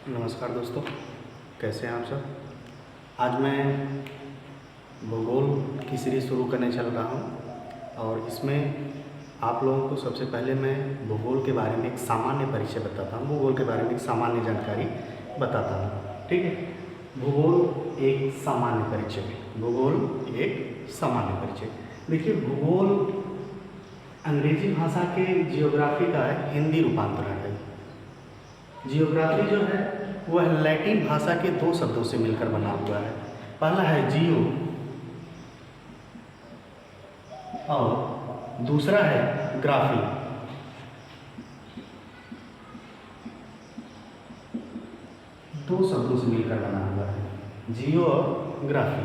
नमस्कार दोस्तों, कैसे हैं आप सब। आज मैं भूगोल की सीरीज़ शुरू करने चल रहा हूं और इसमें आप लोगों को सबसे पहले मैं भूगोल के बारे में एक सामान्य परिचय बताता हूं। भूगोल के बारे में एक सामान्य जानकारी बताता हूं, ठीक है। भूगोल एक सामान्य परिचय, भूगोल एक सामान्य परिचय। देखिए, भूगोल अंग्रेजी भाषा के जियोग्राफी का हिंदी रूपांतरण है। जियोग्राफी जो है वह लैटिन भाषा के दो शब्दों से मिलकर बना हुआ है। पहला है जियो और दूसरा है ग्राफी। दो शब्दों से मिलकर बना हुआ है, जियो और ग्राफी,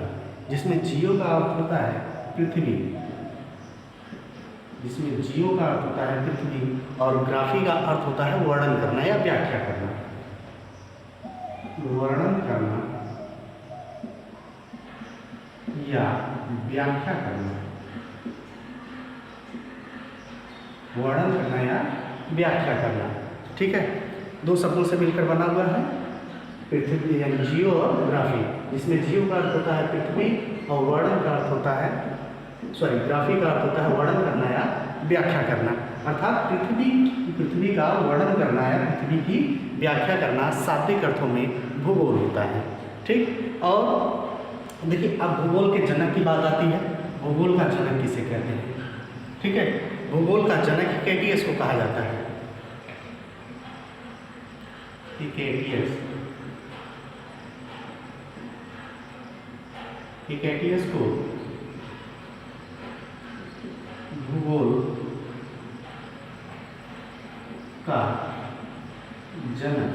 जिसमें जियो का अर्थ होता है पृथ्वी, जिसमें जियो का अर्थ होता है पृथ्वी और ग्राफी का अर्थ होता है वर्णन करना या व्याख्या करना। वर्णन करना या व्याख्या करना, वर्णन करना या व्याख्या करना, ठीक है। दो शब्दों से मिलकर बना हुआ है पृथ्वी, यानी जियो और ग्राफी, जिसमें जियो का अर्थ होता है पृथ्वी और वर्णन का अर्थ होता है ग्राफी का अर्थ होता है वर्णन करना या व्याख्या करना। अर्थात पृथ्वी का वर्णन करना या पृथ्वी की व्याख्या करना शाब्दिक अर्थों में भूगोल होता है, ठीक। और देखिए, अब भूगोल के जनक की बात आती है। भूगोल का जनक किसे कहते हैं, ठीक है। भूगोल का जनक हिकेटियस को कहा जाता है। हिकेटियस को भूगोल का जनक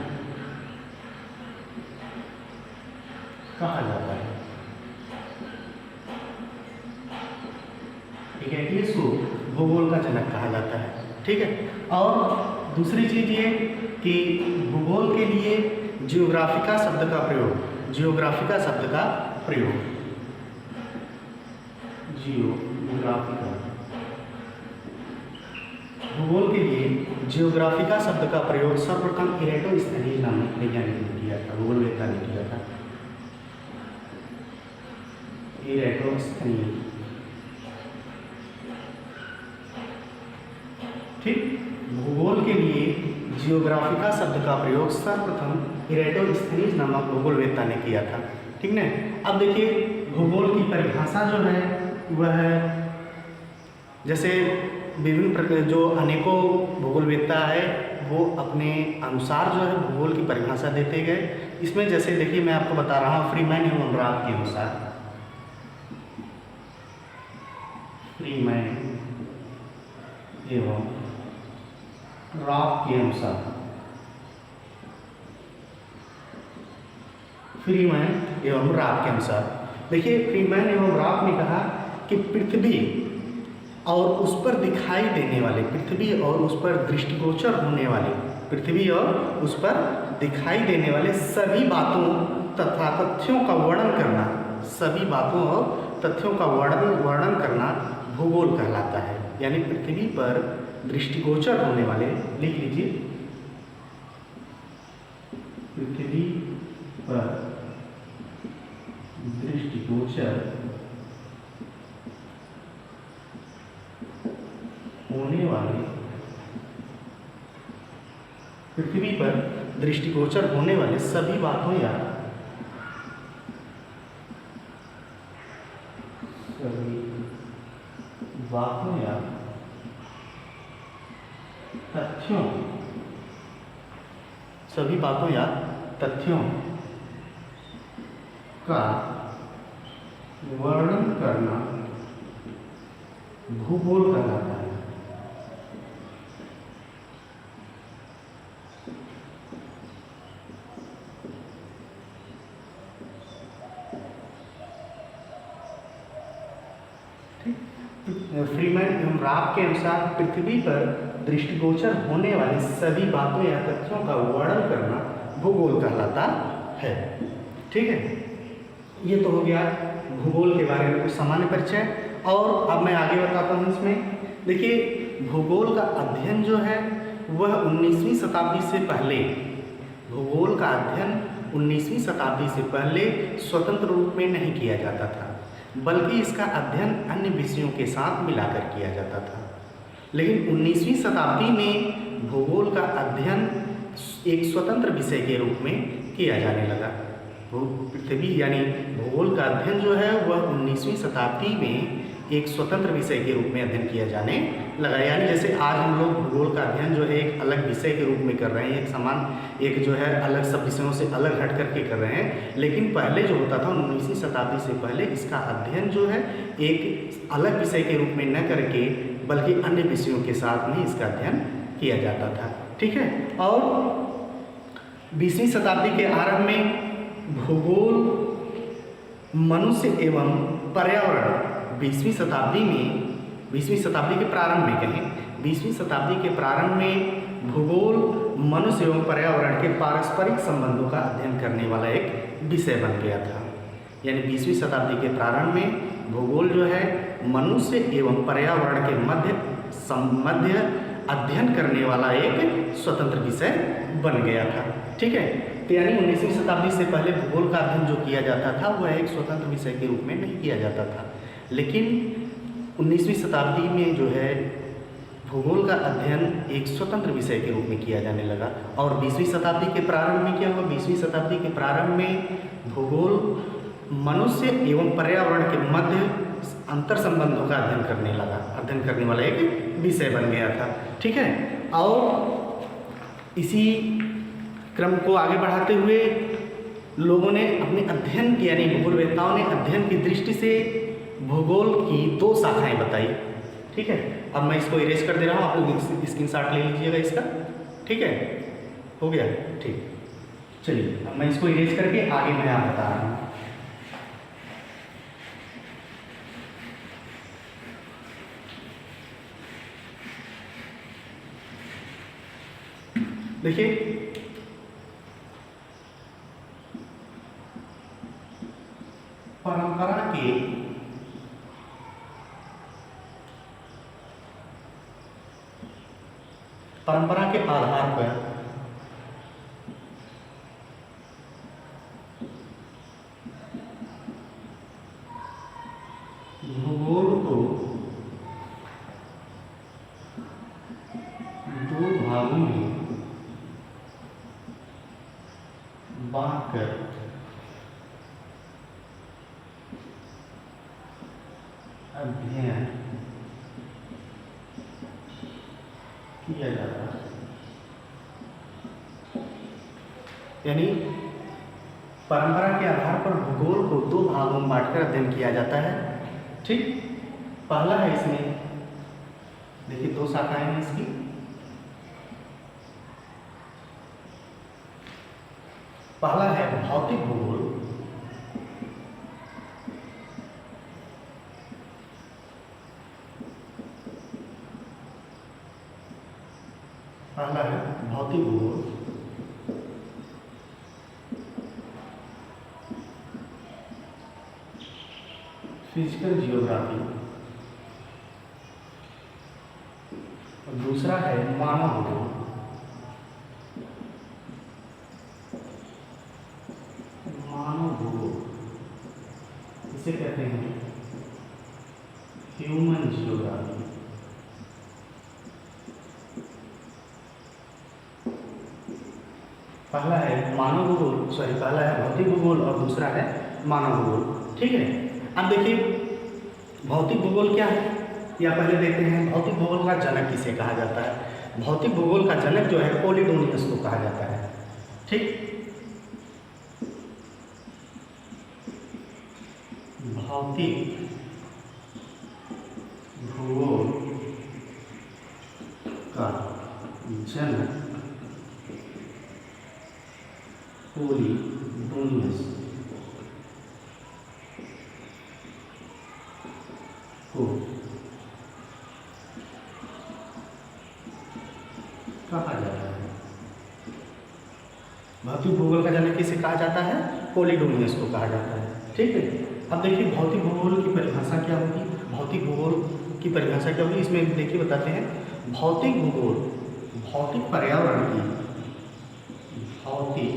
कहा जाता है। हिकेटियस को भूगोल का जनक कहा जाता है, ठीक है। और दूसरी चीज ये कि भूगोल के लिए जियोग्राफिका शब्द का प्रयोग, जियोग्राफिका शब्द का प्रयोग, जियोग्राफिका, भूगोल के लिए जियोग्राफिका शब्द का प्रयोग सर्वप्रथम इरेटोस्थेनीज नामक वैज्ञानिक ने किया था, भूगोल वेत्ता ने किया था। इरेटोस्थेनीज, ठीक। भूगोल के लिए जियोग्राफिका शब्द का प्रयोग सर्वप्रथम इरेटोस्थेनीज नामक भूगोल वेत्ता ने किया था, ठीक ना। अब देखिए, भूगोल की परिभाषा जो है वह जैसे विभिन्न प्रकार, जो अनेकों भूगोलवेत्ता है वो अपने अनुसार जो है भूगोल की परिभाषा देते गए। इसमें जैसे देखिए, मैं आपको बता रहा हूँ फ्रीमैन एवं राव के अनुसार, फ्रीमैन एवं राव के अनुसार, फ्रीमैन एवं राव के अनुसार देखिए, फ्रीमैन एवं राव ने कहा कि पृथ्वी और उस पर दिखाई देने वाले, पृथ्वी और उस पर दृष्टिगोचर होने वाले, पृथ्वी और उस पर दिखाई देने वाले सभी बातों तथा तथ्यों का वर्णन करना, सभी बातों और तथ्यों का वर्णन करना भूगोल कहलाता है। यानी पृथ्वी पर दृष्टिगोचर होने वाले, लिख लीजिए, पृथ्वी पर दृष्टिगोचर होने वाले, पृथ्वी पर दृष्टिगोचर होने वाले सभी बातों या तथ्यों, सभी बातों या तथ्यों का वर्णन करना भूगोल कहलाता है। फ्रीमैन एवं राव के अनुसार पृथ्वी पर दृष्टिगोचर होने वाली सभी बातों या तथ्यों का वर्णन करना भूगोल कहलाता है, ठीक है। ये तो हो गया भूगोल के बारे में कुछ सामान्य परिचय। और अब मैं आगे बताता हूँ इसमें। देखिए, भूगोल का अध्ययन जो है वह 19वीं शताब्दी से पहले भूगोल का अध्ययन 19वीं शताब्दी से पहले स्वतंत्र रूप में नहीं किया जाता था, बल्कि इसका अध्ययन अन्य विषयों के साथ मिलाकर किया जाता था। लेकिन 19वीं शताब्दी में भूगोल का अध्ययन एक स्वतंत्र विषय के रूप में किया जाने लगा। पृथ्वी यानी भूगोल का अध्ययन जो है वह 19वीं शताब्दी में एक स्वतंत्र विषय के रूप में अध्ययन किया जाने लगा। यानी जैसे आज हम लोग भूगोल का अध्ययन जो है एक अलग विषय के रूप में कर रहे हैं, एक जो है अलग सब विषयों से अलग हट करके कर रहे हैं, लेकिन पहले जो होता था 19वीं शताब्दी से पहले इसका अध्ययन जो है एक अलग विषय के रूप में न करके बल्कि अन्य विषयों के साथ में इसका अध्ययन किया जाता था। ठीक है। और 20वीं शताब्दी के आरंभ में भूगोल, मनुष्य एवं पर्यावरण 20वीं शताब्दी के प्रारंभ में कहें 20वीं शताब्दी के प्रारंभ में भूगोल मनुष्य एवं पर्यावरण के पारस्परिक संबंधों का अध्ययन करने वाला एक विषय बन गया था। यानी 20वीं शताब्दी के प्रारंभ में भूगोल जो है मनुष्य एवं पर्यावरण के मध्य अध्ययन करने वाला एक स्वतंत्र विषय बन गया था। ठीक है। तो यानी 19वीं शताब्दी से पहले भूगोल का अध्ययन जो किया जाता था वह एक स्वतंत्र विषय के रूप में नहीं किया जाता था, लेकिन 19वीं शताब्दी में जो है भूगोल का अध्ययन एक स्वतंत्र विषय के रूप में किया जाने लगा। और 20वीं शताब्दी के प्रारंभ में क्या हुआ? 20वीं शताब्दी के प्रारंभ में भूगोल मनुष्य एवं पर्यावरण के मध्य अंतर संबंधों का अध्ययन करने वाला एक विषय बन गया था। ठीक है। और इसी क्रम को आगे बढ़ाते हुए लोगों ने अपने अध्ययन की यानी भूगोलवेत्ताओं ने अध्ययन की दृष्टि से भूगोल की 2 शाखाएं बताई। ठीक है। अब मैं इसको इरेज कर दे रहा हूँ, आप लोग स्क्रीनशॉट ले लीजिएगा इसका। ठीक है, हो गया? ठीक, चलिए अब मैं इसको इरेज करके आगे मैं आप बता रहा हूँ। देखिए, परंपरा के आधार पर भूगोल को 2 भागों में बांटकर अध्ययन किया जाता है। यानी परंपरा के आधार पर भूगोल को 2 भागों में बांटकर अध्ययन किया जाता है। ठीक, पहला है इसमें देखिए 2 शाखाएं हैं इसकी। पहला है भौतिक भूगोल, फिजिकल जियोग्राफी, और दूसरा है मानव भूगोल। इसे कहते हैं ह्यूमन जियोग्राफी। पहला है मानव भूगोल, पहला है भौतिक भूगोल और दूसरा है मानव भूगोल। ठीक है। अब देखिए भौतिक भूगोल क्या है, या पहले देखते हैं भौतिक भूगोल का जनक किसे कहा जाता है। भौतिक भूगोल का जनक जो है पोलिडोनियस को कहा जाता है। ठीक, भौतिक भूगोल का जनक पोलिडोनियस को कहा जाता है। भौतिक भूगोल का जनक किसे कहा जाता है? पोलिडोनियस को कहा जाता है। ठीक है। अब देखिए भौतिक भूगोल की परिभाषा क्या होगी। भौतिक भूगोल की परिभाषा क्या होगी, इसमें देखिए बताते हैं। भौतिक भूगोल भौतिक पर्यावरण की भौतिक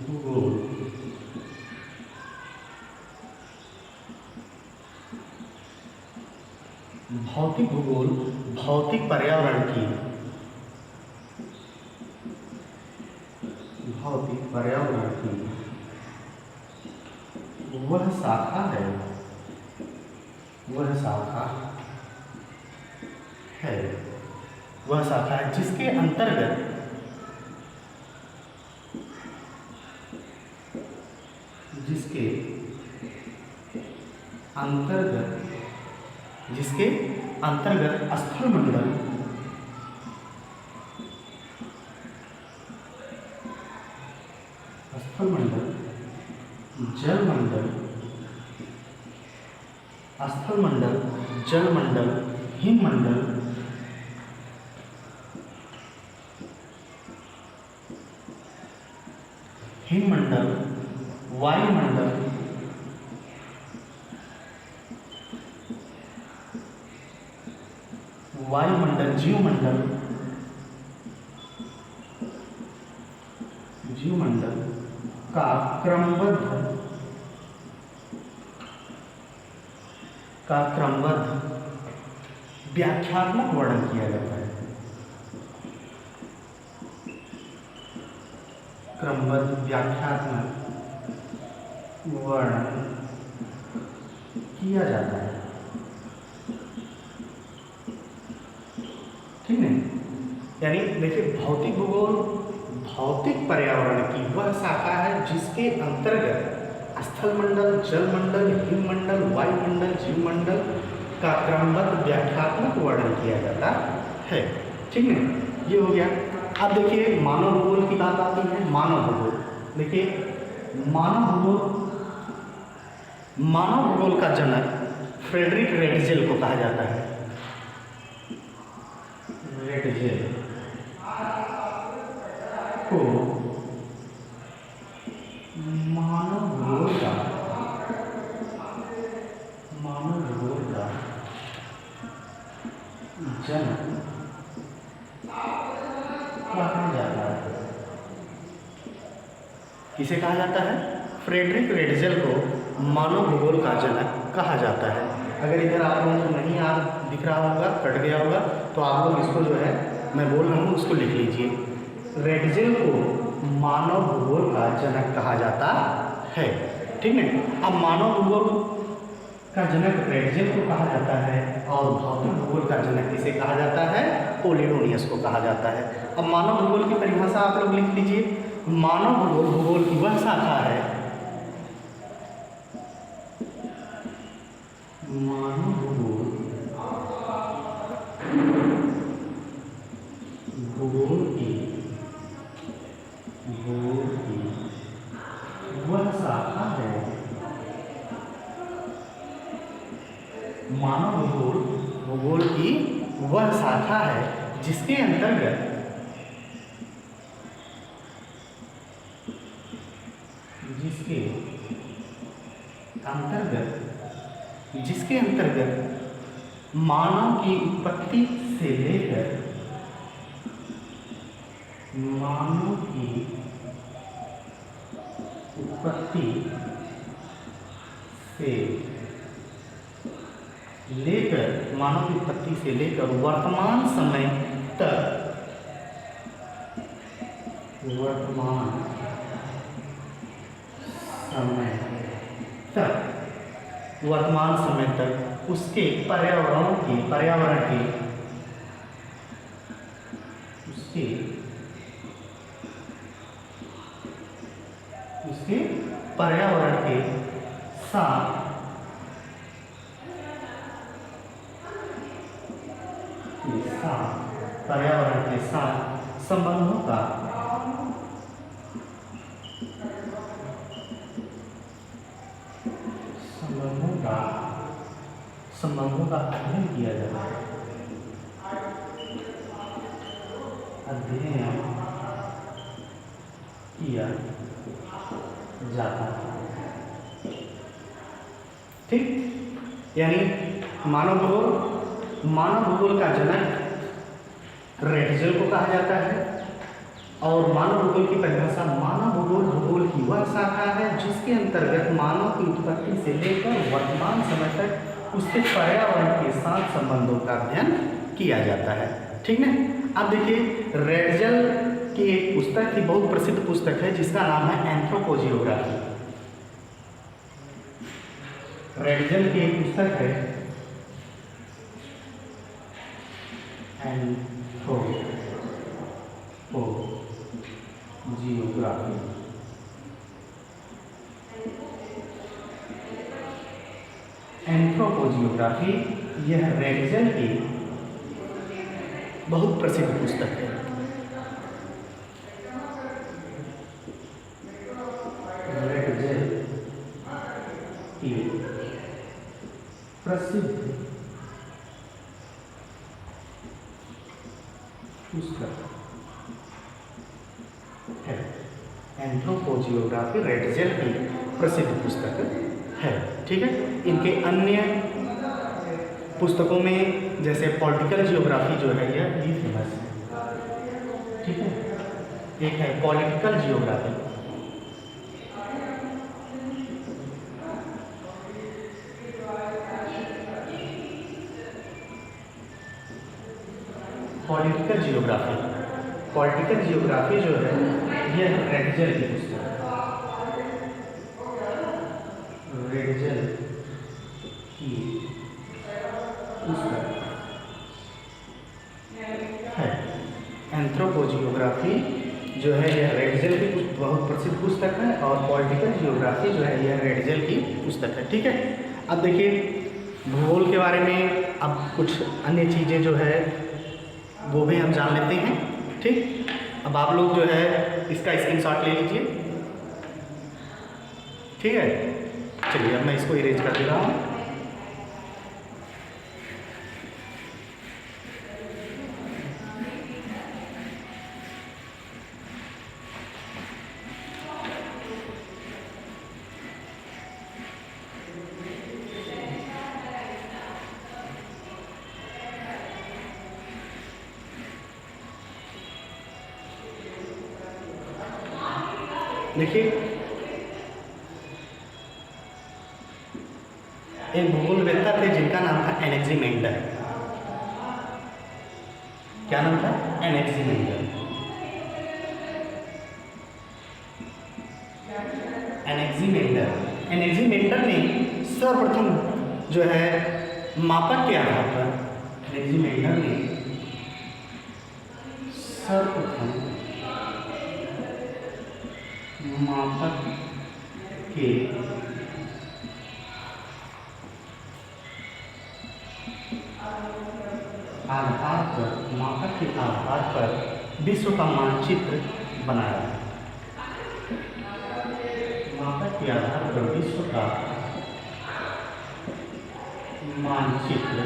भूगोल भौतिक भूगोल भौतिक पर्यावरण की वह शाखा है वह शाखा है जिसके अंतर्गत स्थल मंडल जल मंडल हिममंडल वायुमंडल जीवमंडल का क्रमबद्ध व्याख्यात्मक वर्णन किया जाता है। क्रमबद्ध व्याख्यात्मक वर्णन किया जाता है। ठीक है, यानी देखिए भौतिक भूगोल भौतिक पर्यावरण की वह शाखा है जिसके अंतर्गत स्थल मंडल, जल मंडल, हिममंडल, वायुमंडल, जीवमंडल का क्रमबद्ध व्याख्यात्मक वर्णन किया जाता है। ठीक है, ये हो गया। अब देखिए मानव भूगोल की बात आती है। मानव भूगोल देखिए मानव भूगोल का जनक फ्रेडरिक रेटजेल को कहा जाता है। रेटजेल को मानव भूगोल का जनक कहा जाता है। किसे कहा जाता है? फ्रेडरिक रेटजेल को मानव भूगोल का जनक कहा जाता है। अगर इधर आप लोगों को नहीं याद दिख रहा होगा, कट गया होगा, तो आप लोग इसको जो है मैं बोल रहा हूँ उसको लिख लीजिए। रेटजेल को मानव भूगोल का जनक कहा जाता है। ठीक है, अब मानव भूगोल का जनक रेटजेल को कहा जाता है और भौतिक भूगोल का जनक किसे कहा जाता है? पोलिडोनियस को कहा जाता है। अब मानव भूगोल की परिभाषा आप लोग लिख लीजिए। मानव भूगोल की वह शाखा है मानव भूगोल की वह शाखा है मानव भूगोल की वह शाखा है जिसके अंतर्गत मानव की उत्पत्ति से लेकर मानव की उत्पत्ति से लेकर वर्तमान समय तक उसके पर्यावरण के साथ संबंधों का अध्ययन किया जाता है। ठीक, यानी मानव भूगोल का जनक रेटजेल को कहा जाता है और मानव भूगोल की परिभाषा, मानव भूगोल भूगोल की वह शाखा है जिसके अंतर्गत मानव की उत्पत्ति से लेकर वर्तमान समय तक उसके पर्यावरण के साथ संबंधों का अध्ययन किया जाता है। ठीक है। अब देखिए रेडजल की एक पुस्तक थी, बहुत प्रसिद्ध पुस्तक है जिसका नाम है एंथ्रोपोजियोग्राफी। रेडजल की एक पुस्तक है एंथ्रोपोजियोग्राफी। एंथ्रोपोजियोग्राफी यह रेडजल की बहुत प्रसिद्ध पुस्तक है। रेडजल की प्रसिद्ध पुस्तक है। एंथ्रोपोजियोग्राफी रेडजल की प्रसिद्ध पुस्तक है। ठीक है। इनके अन्य पुस्तकों में जैसे पॉलिटिकल जियोग्राफी जो है यह भी फेमस है। ठीक है। एक है political geography, political geography, political geography जो है यह रेडजल की पुस्तक है। रेडजल की पुस्तक है। एंथ्रोपोजियोग्राफी जो है यह रेडजल की बहुत प्रसिद्ध पुस्तक है और पॉलिटिकल जियोग्राफी जो है यह रेडजल की पुस्तक है। ठीक है। अब देखिए भूगोल के बारे में अब कुछ अन्य चीज़ें जो है वो भी हम जान लेते हैं। ठीक। अब आप लोग जो है इसका स्क्रीनशॉट ले लीजिए। ठीक है। चलिए अब मैं इसको इरेज कर दे रहा हूँ। देखिए एक भूगोलवेत्ता थे जिनका नाम था एनेक्सिमेंडर। क्या नाम था? एनेक्सिमेंडर। एनेक्सिमेंडर ने सर्वप्रथम जो है मापक के आधार पर, एनेक्सिमेंडर ने सर्वप्रथम मापक के आधार पर विश्व का मानचित्र बनाया। मापक के आधार पर विश्व का मानचित्र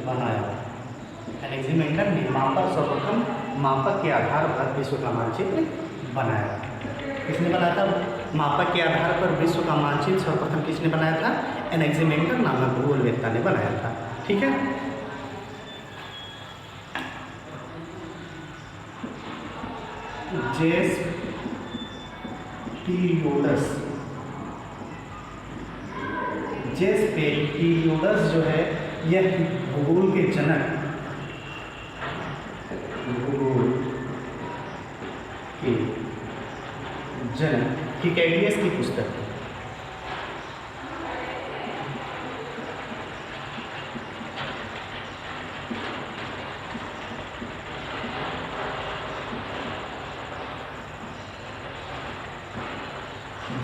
बनाया। एनेक्सिमेंडर ने सर्वप्रथम मापक के आधार पर विश्व का मानचित्र बनाया। किसने बनाया था? मापक के आधार पर विश्व का मानचित्र सर्वप्रथम किसने बनाया था? एनेक्सिमेंडर नामक भूगोलवेत्ता ने बनाया था। ठीक है। जेस्पेरियोडस जो है यह भूगोल के जनक, थिकेडियस की पुस्तक है।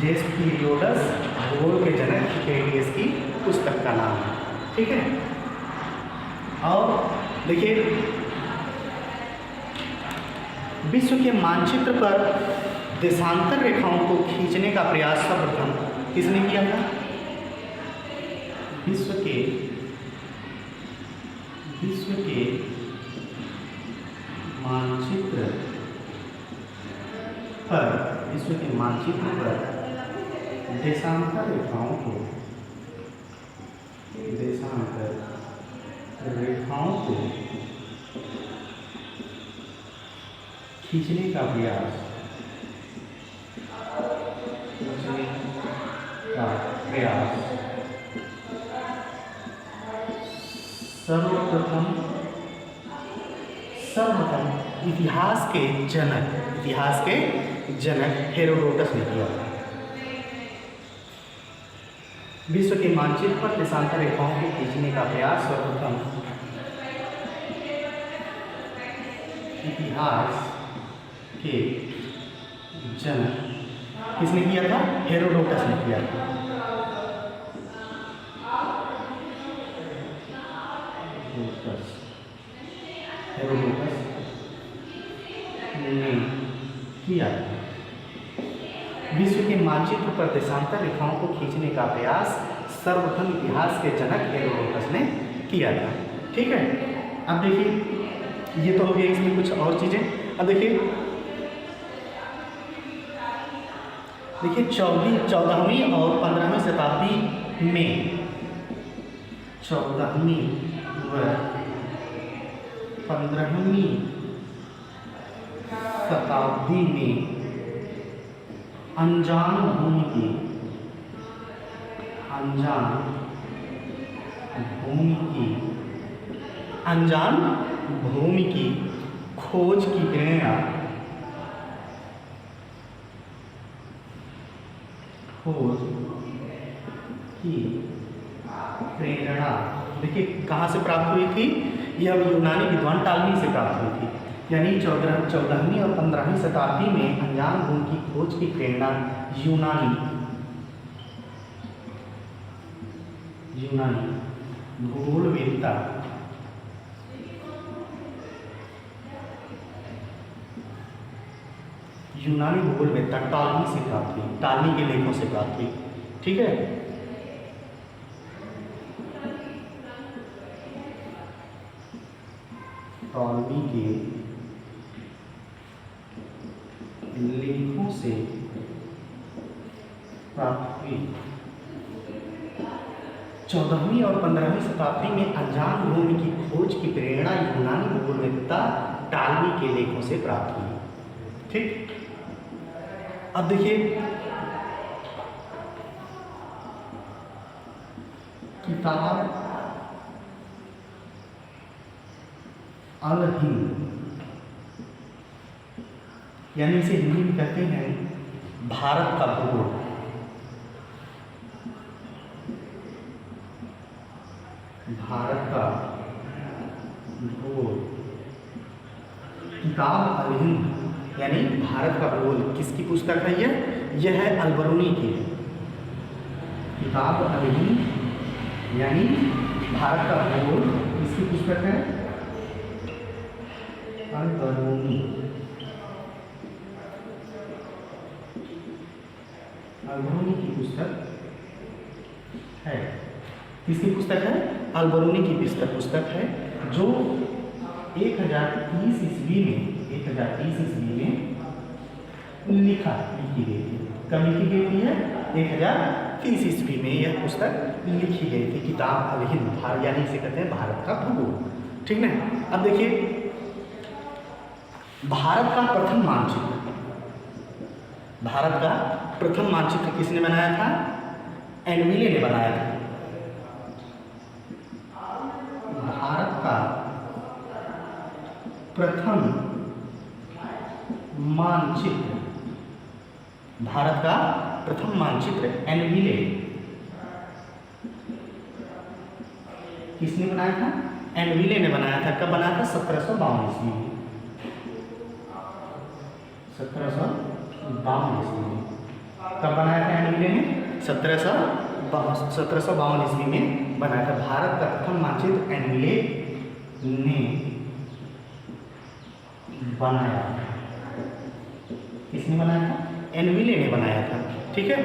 जेस्पेरियोडस भूगोल के जनक थिकेडियस की पुस्तक का नाम है। ठीक है। और देखिए विश्व के मानचित्र पर देशांतर रेखाओं को खींचने का प्रयास सर्वप्रथम किसने किया था? विश्व के मानचित्र पर देशांतर रेखाओं खींचने का प्रयास, खींचने का प्रयास सर्वप्रथम इतिहास के जनक हेरोडोटस ने किया था। विश्व के मानचित्र पर देशांतर रेखाओं को खींचने का प्रयास सर्वप्रथम इतिहास के जनक किसने किया था? हेरोडोटस ने किया था। हेरोडोटस ने किया था। विश्व के मानचित्र पर देशांतर रेखाओं को खींचने का प्रयास सर्वप्रथम इतिहास के जनक हेरोडोटस ने किया था। ठीक है, अब देखिए ये तो हो गया, इसमें कुछ और चीजें। अब देखिए 14वीं और 15वीं शताब्दी में 14वीं व 15वीं शताब्दी में अनजान भूमि की खोज की प्रेरणा देखिए कहाँ से प्राप्त हुई थी? यह यूनानी विद्वान टालमी से प्राप्त हुई थी। यानी 14वीं और 15वीं शताब्दी में अनजान भूमि की खोज की प्रेरणा यूनानी भूगोलवेत्ता टालमी से प्राप्त हुई, टालमी के लेखों से प्राप्त हुई। ठीक है, टालमी के लेखों से प्राप्त हुई। 14वीं और 15वीं शताब्दी में अनजान भूमि की खोज की प्रेरणा यूनानी भूगोलवेत्ता टालमी के लेखों से प्राप्त हुई। ठीक, अब देखिए किताब अल हिंद, यानी इसे हिंदी में कहते हैं भारत का भूगोल। किताब अल हिंद यानी भारत का भूगोल किसकी पुस्तक है? यह है अल-बरूनी की। किताब अल हिंद यानी भारत का भूगोल किसकी पुस्तक है? अल-बरूनी की पुस्तक है। किसकी पुस्तक है? अल-बरूनी की पुस्तक है, जो 1030 ईस्वी में लिखी गई थी। कब लिखी गई थी? 1030 ईस्वी में यह पुस्तक लिखी गई थी, किताब अल हिंद, यानी इसे कहते हैं भारत का भूगोल। ठीक ना? अब देखिए भारत का प्रथम मानचित्र किसने बनाया था? एनविले ने बनाया था। भारत का प्रथम मानचित्र एनविले किसने बनाया था? एनविले ने बनाया था। कब बनाया था? 1752 ईस्वी में। 1752 ईस्वी में कब बनाया था एनविले ने? 1752 ईस्वी में बनाया था। भारत का प्रथम मानचित्र एनविले ने बनाया। किसने बनाया था? एनविले ने बनाया था। ठीक है,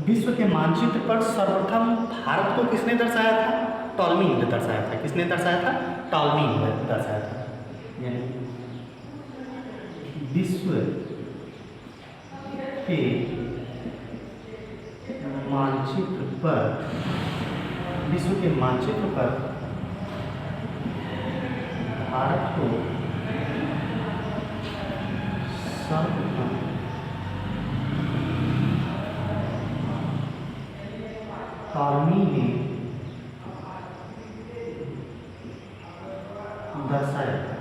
विश्व के मानचित्र पर सर्वप्रथम भारत को किसने दर्शाया था? टॉलमी ने दर्शाया था। किसने दर्शाया था? टॉलमी ने दर्शाया था। यानी विश्व के मानचित्र पर भारत को सर्वप्रथम टॉलमी ने दर्शाया था।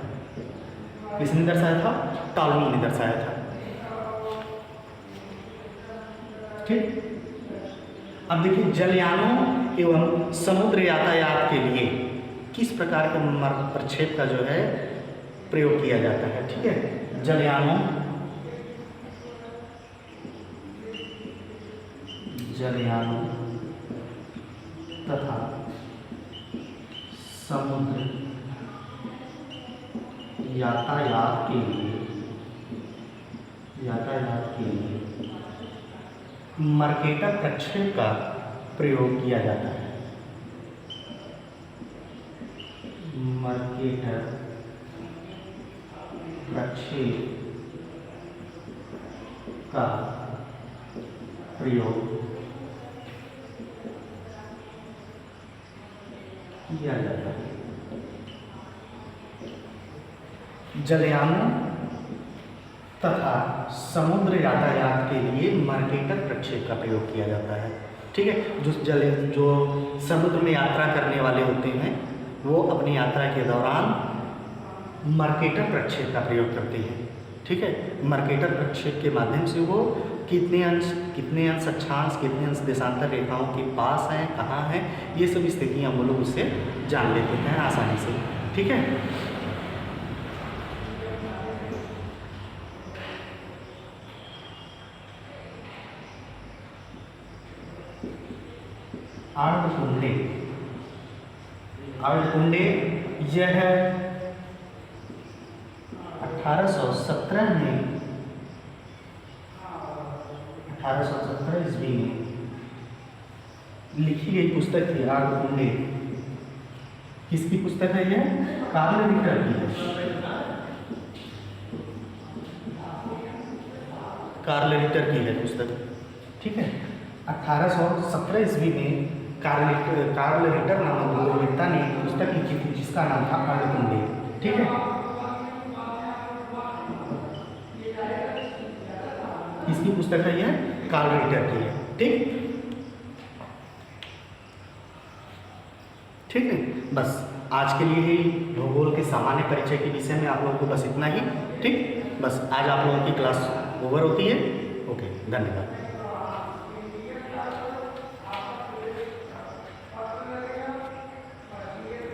किसने दर्शाया था? टॉलमी ने दर्शाया था। ठीक। अब देखिए, जलयानों एवं समुद्र यातायात के लिए किस प्रकार के प्रक्षेप का जो है प्रयोग किया जाता है। ठीक है, जलयानों तथा समुद्र यातायात के लिए मर्केटर प्रक्षेप का प्रयोग किया जाता है। मर्केटर प्रक्षेप का प्रयोग किया जाता है। जलयानों तथा समुद्र यातायात के लिए मर्केटर प्रक्षेप का प्रयोग किया जाता है। ठीक है, जो समुद्र में यात्रा करने वाले होते हैं वो अपनी यात्रा के दौरान मर्केटर प्रक्षेप का प्रयोग करते हैं। ठीक है, मर्केटर प्रक्षेप के माध्यम से वो कितने अंश अक्षांश, कितने अंश देशांतर रेखाओं के पास हैं, कहाँ हैं, ये सब स्थितियाँ हम लोग उससे जान लेते हैं आसानी से। ठीक है, अर्धकुंडे यह 1817 ईस्वी में लिखी गई पुस्तक थी। अर्धकुंडे किसकी पुस्तक है? यह कार्ल रिटर की है। कार्ल रिटर की है पुस्तक। ठीक है, 1817 ईस्वी में कार्ल रिटर नामक गणितज्ञ ने पुस्तक लिखी थी जिसका नाम था अर्धकुंडे। ठीक है, किसकी पुस्तक है? यह कार्ल रिटर की है। ठीक है, बस आज के लिए ही भूगोल के सामान्य परिचय के विषय में आप लोगों को बस इतना ही। ठीक, बस आज आप लोगों की क्लास ओवर होती है। ओके, धन्यवाद।